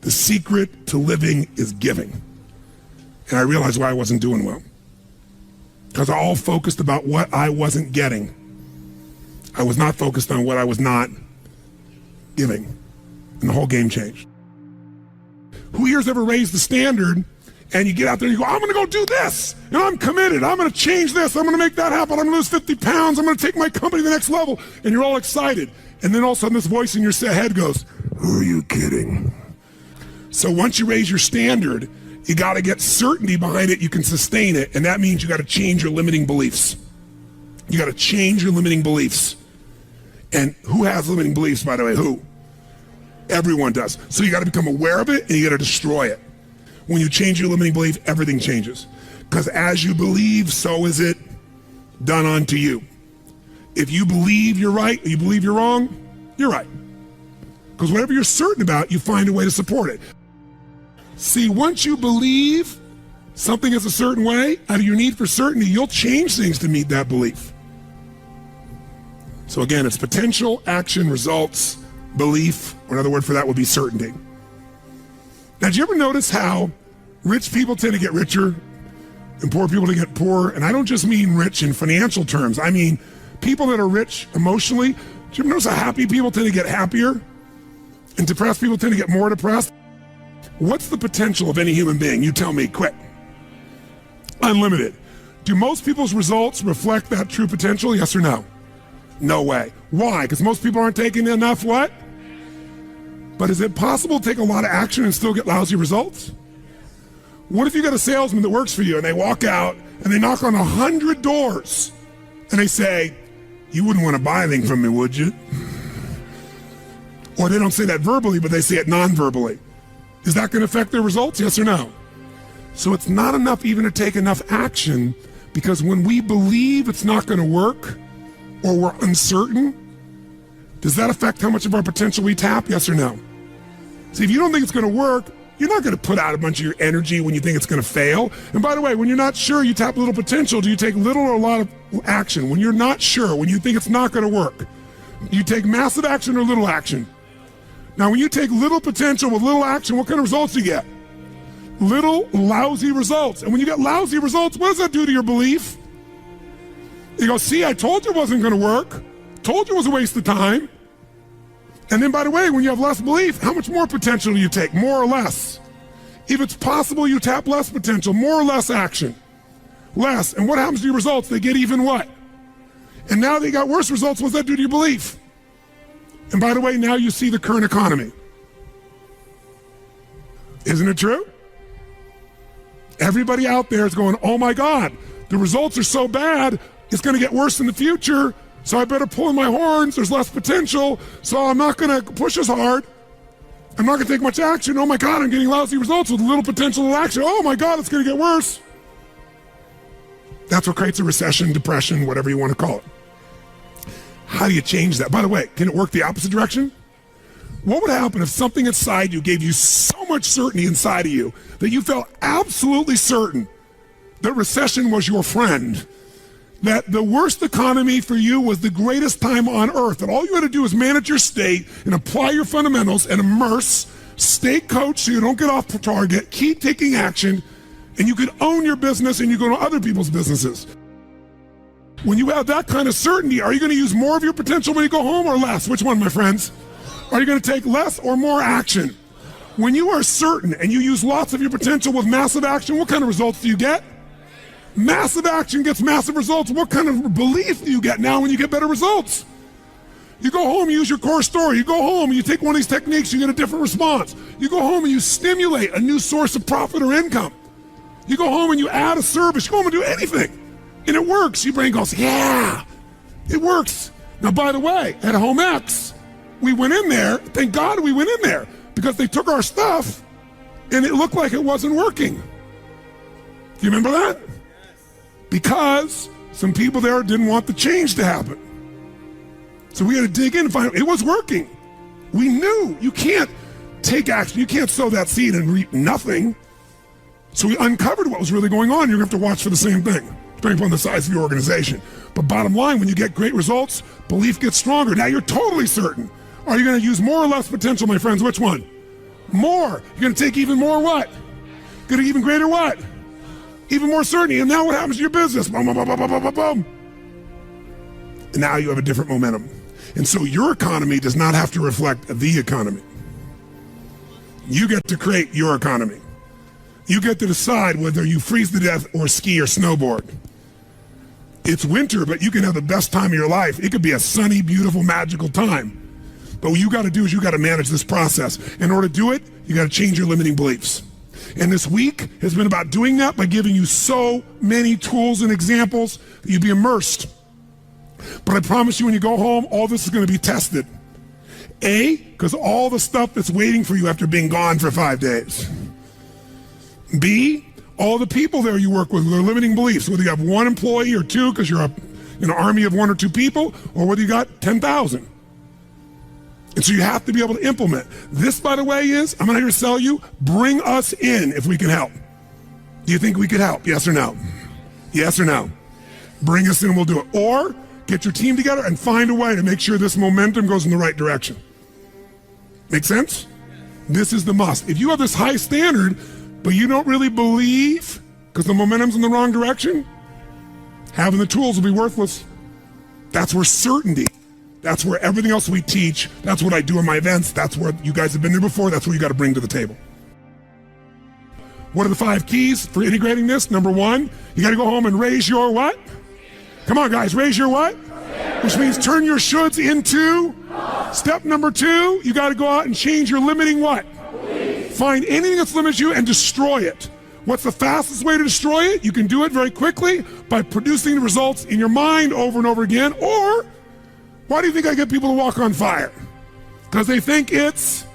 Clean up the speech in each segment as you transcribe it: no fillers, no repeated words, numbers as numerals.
The secret to living is giving. And I realized why I wasn't doing well. Because I all focused about what I wasn't getting. I was not focused on what I was not giving. And the whole game changed. Who here's ever raised the standard and you get out there and you go, I'm gonna go do this, and I'm committed, I'm gonna change this, I'm gonna make that happen, I'm gonna lose 50 pounds, I'm gonna take my company to the next level, and you're all excited. And then all of a sudden this voice in your head goes, who are you kidding? So once you raise your standard, you gotta get certainty behind it, you can sustain it, and that means you gotta change your limiting beliefs. You gotta change your limiting beliefs. And who has limiting beliefs, by the way? Who? Everyone does. So you gotta become aware of it and you gotta destroy it. When you change your limiting belief, everything changes. Because as you believe, so is it done unto you. If you believe you're right or you believe you're wrong, you're right. Because whatever you're certain about, you find a way to support it. See, once you believe something is a certain way, out of your need for certainty, you'll change things to meet that belief. So again, it's potential, action, results, belief, or another word for that would be certainty. Now, did you ever notice how rich people tend to get richer and poor people to get poorer? And I don't just mean rich in financial terms. I mean people that are rich emotionally. Do you ever notice how happy people tend to get happier and depressed people tend to get more depressed? What's the potential of any human being? You tell me, quick. Unlimited. Do most people's results reflect that true potential? Yes or no? No way. Why? Because most people aren't taking enough what? But is it possible to take a lot of action and still get lousy results? What if you got a salesman that works for you and they walk out and they knock on 100 doors and they say, you wouldn't want to buy anything from me, would you? Or they don't say that verbally, but they say it non-verbally. Is that going to affect their results? Yes or no? So it's not enough even to take enough action, because when we believe it's not going to work or we're uncertain, does that affect how much of our potential we tap? Yes or no? See, if you don't think it's going to work, you're not going to put out a bunch of your energy when you think it's going to fail. And by the way, when you're not sure, you tap little potential. Do you take little or a lot of action? When you're not sure, when you think it's not going to work, you take massive action or little action? Now, when you take little potential with little action, what kind of results do you get? Little lousy results. And when you get lousy results, what does that do to your belief? You go, see, I told you it wasn't going to work. Told you it was a waste of time. And then, by the way, when you have less belief, how much more potential do you take? More or less? If it's possible, you tap less potential, more or less action. Less. And what happens to your results? They get even what? And now they got worse results. What's that do to your belief? And by the way, now you see the current economy. Isn't it true? Everybody out there is going, oh my God, the results are so bad, it's going to get worse in the future. So I better pull in my horns, there's less potential, so I'm not gonna push as hard. I'm not gonna take much action. Oh my God, I'm getting lousy results with little potential of action. Oh my God, it's gonna get worse. That's what creates a recession, depression, whatever you wanna call it. How do you change that? By the way, can it work the opposite direction? What would happen if something inside you gave you so much certainty inside of you that you felt absolutely certain that recession was your friend? That the worst economy for you was the greatest time on earth, that all you had to do was manage your state and apply your fundamentals and immerse, stay coached so you don't get off target, keep taking action, and you could own your business and you go to other people's businesses. When you have that kind of certainty, are you going to use more of your potential when you go home or less? Which one, my friends? Are you going to take less or more action? When you are certain and you use lots of your potential with massive action, what kind of results do you get? Massive action gets massive results. What kind of belief do you get now when you get better results? You go home, you use your core story. You go home and you take one of these techniques, you get a different response. You go home and you stimulate a new source of profit or income. You go home and you add a service. You go home and do anything. And it works. Your brain goes, yeah, it works. Now, by the way, at Home X, we went in there. Thank God we went in there, because they took our stuff and it looked like it wasn't working. Do you remember that? Because some people there didn't want the change to happen. So we had to dig in and find out it was working. We knew you can't take action. You can't sow that seed and reap nothing. So we uncovered what was really going on. You're going to have to watch for the same thing, depending upon the size of your organization. But bottom line, when you get great results, belief gets stronger. Now you're totally certain. Are you going to use more or less potential, my friends? Which one? More. You're going to take even more what? Get an even greater what? Even more certainty. And now what happens to your business? Boom, boom, boom, boom, boom, boom, boom. And now you have a different momentum. And so your economy does not have to reflect the economy. You get to create your economy. You get to decide whether you freeze to death or ski or snowboard. It's winter, but you can have the best time of your life. It could be a sunny, beautiful, magical time. But what you got to do is you got to manage this process. In order to do it, you got to change your limiting beliefs. And this week has been about doing that by giving you so many tools and examples that you'd be immersed. But I promise you when you go home, all this is going to be tested. A, because all the stuff that's waiting for you after being gone for 5 days. B, all the people there you work with, their limiting beliefs, whether you have one employee or two because you're an army of one or two people, or whether you got 10,000. And so you have to be able to implement. This, by the way, is, I'm not here to sell you, bring us in if we can help. Do you think we could help? Yes or no? Yes or no? Bring us in and we'll do it. Or get your team together and find a way to make sure this momentum goes in the right direction. Make sense? This is the must. If you have this high standard, but you don't really believe because the momentum's in the wrong direction, having the tools will be worthless. That's where certainty, that's where everything else we teach, that's what I do in my events, that's where you guys have been there before, that's what you got to bring to the table. What are the 5 keys for integrating this? Number 1, you got to go home and raise your what? Come on, guys, raise your what? Which means turn your shoulds into. Step number 2, you got to go out and change your limiting what? Find anything that's limited you and destroy it. What's the fastest way to destroy it? You can do it very quickly by producing the results in your mind over and over again. Or, why do you think I get people to walk on fire? Because they think it's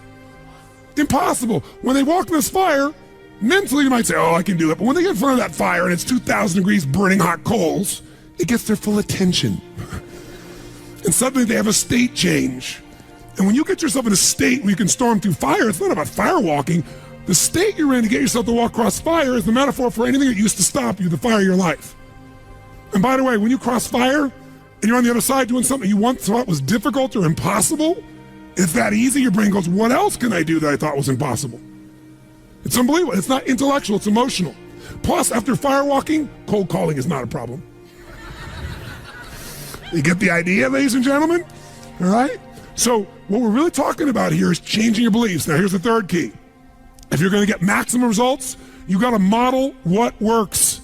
impossible. When they walk in this fire, mentally you might say, oh, I can do it. But when they get in front of that fire and it's 2,000 degrees burning hot coals, it gets their full attention. And suddenly they have a state change. And when you get yourself in a state where you can storm through fire, it's not about fire walking. The state you're in to get yourself to walk across fire is the metaphor for anything that used to stop you, the fire of your life. And by the way, when you cross fire and you're on the other side doing something you once thought was difficult or impossible, it's that easy, your brain goes, what else can I do that I thought was impossible? It's unbelievable. It's not intellectual, it's emotional. Plus, after fire walking, cold calling is not a problem. You get the idea, ladies and gentlemen? All right? So what we're really talking about here is changing your beliefs. Now, here's the 3rd key. If you're going to get maximum results, you got to model what works.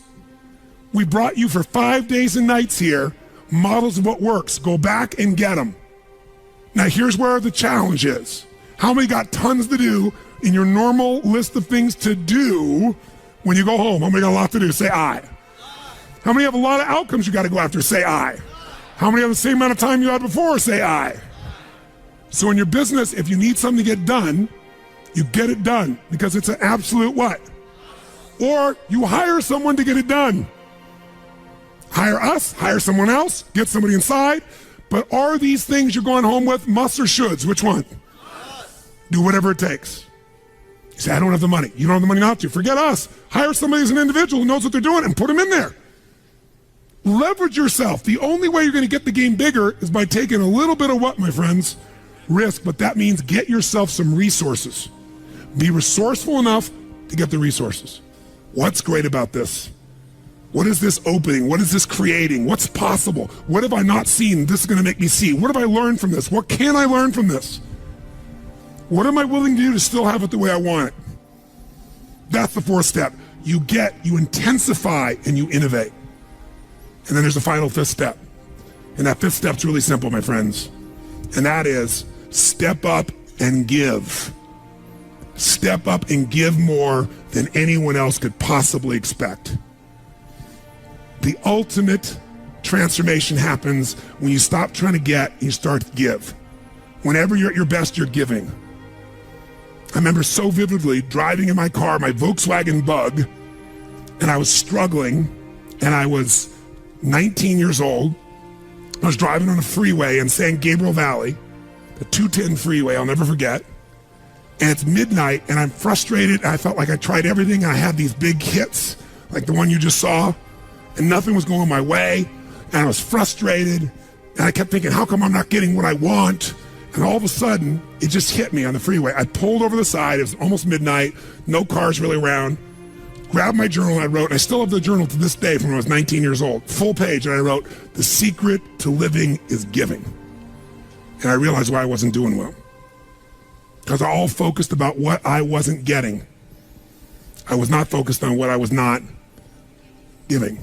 We brought you for 5 days and nights here, models of what works. Go back and get them. Now, here's where the challenge is. How many got tons to do in your normal list of things to do when you go home? How many got a lot to do? Say aye. How many have a lot of outcomes you got to go after? Say aye. How many have the same amount of time you had before? Say aye. So in your business, if you need something to get done, you get it done because it's an absolute what? Or you hire someone to get it done. Hire us, hire someone else, get somebody inside. But are these things you're going home with musts or shoulds? Which one? Do whatever it takes. You say, I don't have the money. You don't have the money not to. Forget us. Hire somebody as an individual who knows what they're doing and put them in there. Leverage yourself. The only way you're going to get the game bigger is by taking a little bit of what, my friends? Risk, but that means get yourself some resources. Be resourceful enough to get the resources. What's great about this? What is this opening? What is this creating? What's possible? What have I not seen? This is going to make me see. What have I learned from this? What can I learn from this? What am I willing to do to still have it the way I want it? That's the 4th step. You intensify, and you innovate. And then there's the final 5th step. And that 5th step's really simple, my friends. And that is step up and give. Step up and give more than anyone else could possibly expect. The ultimate transformation happens when you stop trying to get and you start to give. Whenever you're at your best, you're giving. I remember so vividly driving in my car, my Volkswagen Bug, and I was struggling, and I was 19 years old. I was driving on a freeway in San Gabriel Valley, the 210 freeway, I'll never forget. And it's midnight, and I'm frustrated. I felt like I tried everything, and I had these big hits, like the one you just saw, and nothing was going my way, and I was frustrated, and I kept thinking, how come I'm not getting what I want? And all of a sudden, it just hit me on the freeway. I pulled over the side. It was almost midnight. No cars really around. Grabbed my journal and I wrote, and I still have the journal to this day from when I was 19 years old. Full page. And I wrote, "The secret to living is giving." And I realized why I wasn't doing well. Because I all focused about what I wasn't getting. I was not focused on what I was not giving.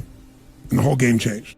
And the whole game changed.